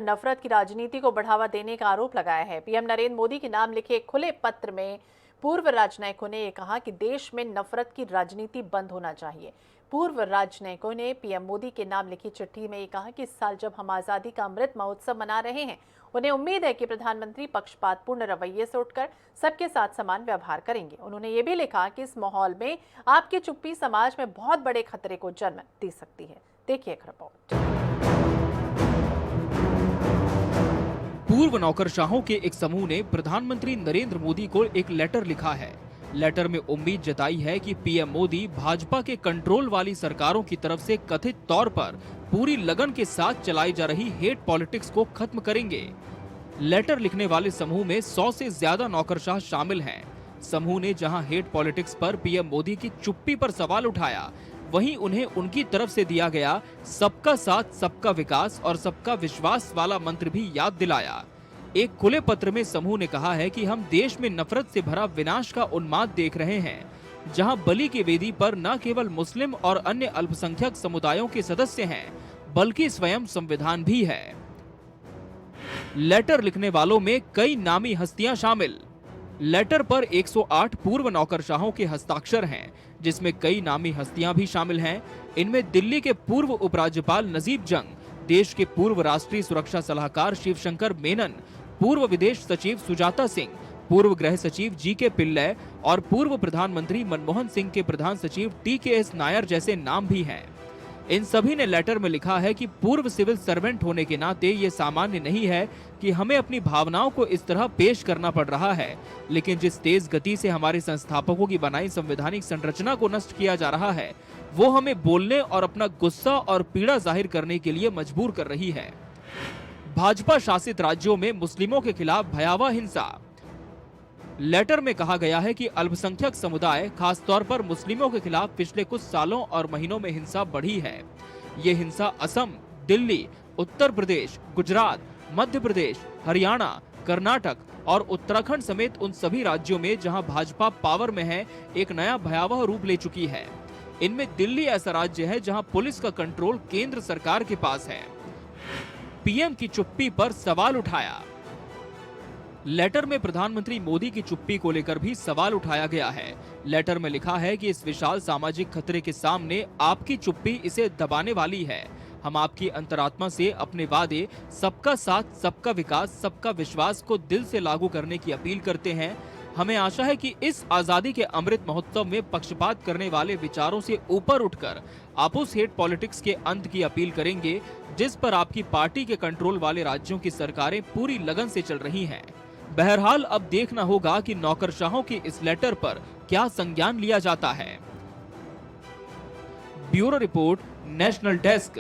नफरत की राजनीति को बढ़ावा देने का आरोप लगाया है। पीएम नरेंद्र मोदी के नाम लिखे एक खुले पत्र में पूर्व राजनयिकों ने यह कहा कि देश में नफरत की राजनीति बंद होना चाहिए। पूर्व राजनयिकों ने पीएम मोदी के नाम लिखी चिट्ठी में यह कहा कि इस साल जब हम आजादी का अमृत महोत्सव मना रहे हैं, उन्हें उम्मीद है कि प्रधानमंत्री पक्षपातपूर्ण रवैये से उठकर सबके साथ समान व्यवहार करेंगे। उन्होंने ये भी लिखा कि इस माहौल में आपकी चुप्पी समाज में बहुत बड़े खतरे को जन्म दे सकती है। देखिए एक रिपोर्ट। पूर्व नौकरशाहों के एक समूह ने प्रधानमंत्री नरेंद्र मोदी को एक लेटर लिखा है। लेटर में उम्मीद जताई है कि पीएम मोदी भाजपा के कंट्रोल वाली सरकारों की तरफ से कथित तौर पर पूरी लगन के साथ चलाई जा रही हेट पॉलिटिक्स को खत्म करेंगे। लेटर लिखने वाले समूह में 100 से ज्यादा नौकरशाह शामिल हैं। समूह ने जहां हेट पॉलिटिक्स पर पीएम मोदी की चुप्पी पर सवाल उठाया, वहीं उन्हें उनकी तरफ से दिया गया सबका साथ सबका विकास और सबका विश्वास वाला मंत्र भी याद दिलाया। एक खुले पत्र में समूह ने कहा है कि हम देश में नफरत से भरा विनाश का उन्माद देख रहे हैं, जहां बलि की वेदी पर न केवल मुस्लिम और अन्य अल्पसंख्यक समुदायों के सदस्य हैं, बल्कि स्वयं संविधान भी है। लेटर लिखने वालों में कई नामी हस्तियां शामिल। लेटर पर 108 पूर्व नौकरशाहों के हस्ताक्षर हैं, जिसमें कई नामी हस्तियां भी शामिल हैं। इनमें दिल्ली के पूर्व उपराज्यपाल नजीब जंग, देश के पूर्व राष्ट्रीय सुरक्षा सलाहकार शिवशंकर मेनन, पूर्व विदेश सचिव सुजाता सिंह, पूर्व गृह सचिव जीके पिल्लई और पूर्व प्रधानमंत्री मनमोहन सिंह के प्रधान सचिव टीकेएस नायर जैसे नाम भी हैं। इन सभी ने लेटर में लिखा है कि पूर्व सिविल सर्वेंट होने के नाते ये सामान्य नहीं है कि हमें अपनी भावनाओं को इस तरह पेश करना पड़ रहा है, लेकिन जिस तेज गति से हमारे संस्थापकों की बनाई संवैधानिक संरचना को नष्ट किया जा रहा है, वो हमें बोलने और अपना गुस्सा और पीड़ा जाहिर करने के लिए मजबूर कर रही है। भाजपा शासित राज्यों में मुस्लिमों के खिलाफ भयावह हिंसा। लेटर में कहा गया है कि अल्पसंख्यक समुदाय, खासतौर पर मुस्लिमों के खिलाफ पिछले कुछ सालों और महीनों में हिंसा बढ़ी है। ये हिंसा असम, दिल्ली, उत्तर प्रदेश, गुजरात, मध्य प्रदेश, हरियाणा, कर्नाटक और उत्तराखंड समेत उन सभी राज्यों में जहां भाजपा पावर में है, एक नया भयावह रूप ले चुकी है। इनमें दिल्ली ऐसा राज्य है जहां पुलिस का कंट्रोल केंद्र सरकार के पास है। पीएम की चुप्पी पर सवाल उठाया। लेटर में प्रधानमंत्री मोदी की चुप्पी को लेकर भी सवाल उठाया गया है। लेटर में लिखा है कि इस विशाल सामाजिक खतरे के सामने आपकी चुप्पी इसे दबाने वाली है। हम आपकी अंतरात्मा से अपने वादे सबका साथ सबका विकास सबका विश्वास को दिल से लागू करने की अपील करते हैं। हमें आशा है कि इस आजादी के अमृत महोत्सव में पक्षपात करने वाले विचारों से ऊपर उठकर आप उस हेट पॉलिटिक्स के अंत की अपील करेंगे, जिस पर आपकी पार्टी के कंट्रोल वाले राज्यों की सरकारें पूरी लगन से चल रही हैं। बहरहाल अब देखना होगा कि नौकरशाहों की इस लेटर पर क्या संज्ञान लिया जाता है। Bureau report, national desk.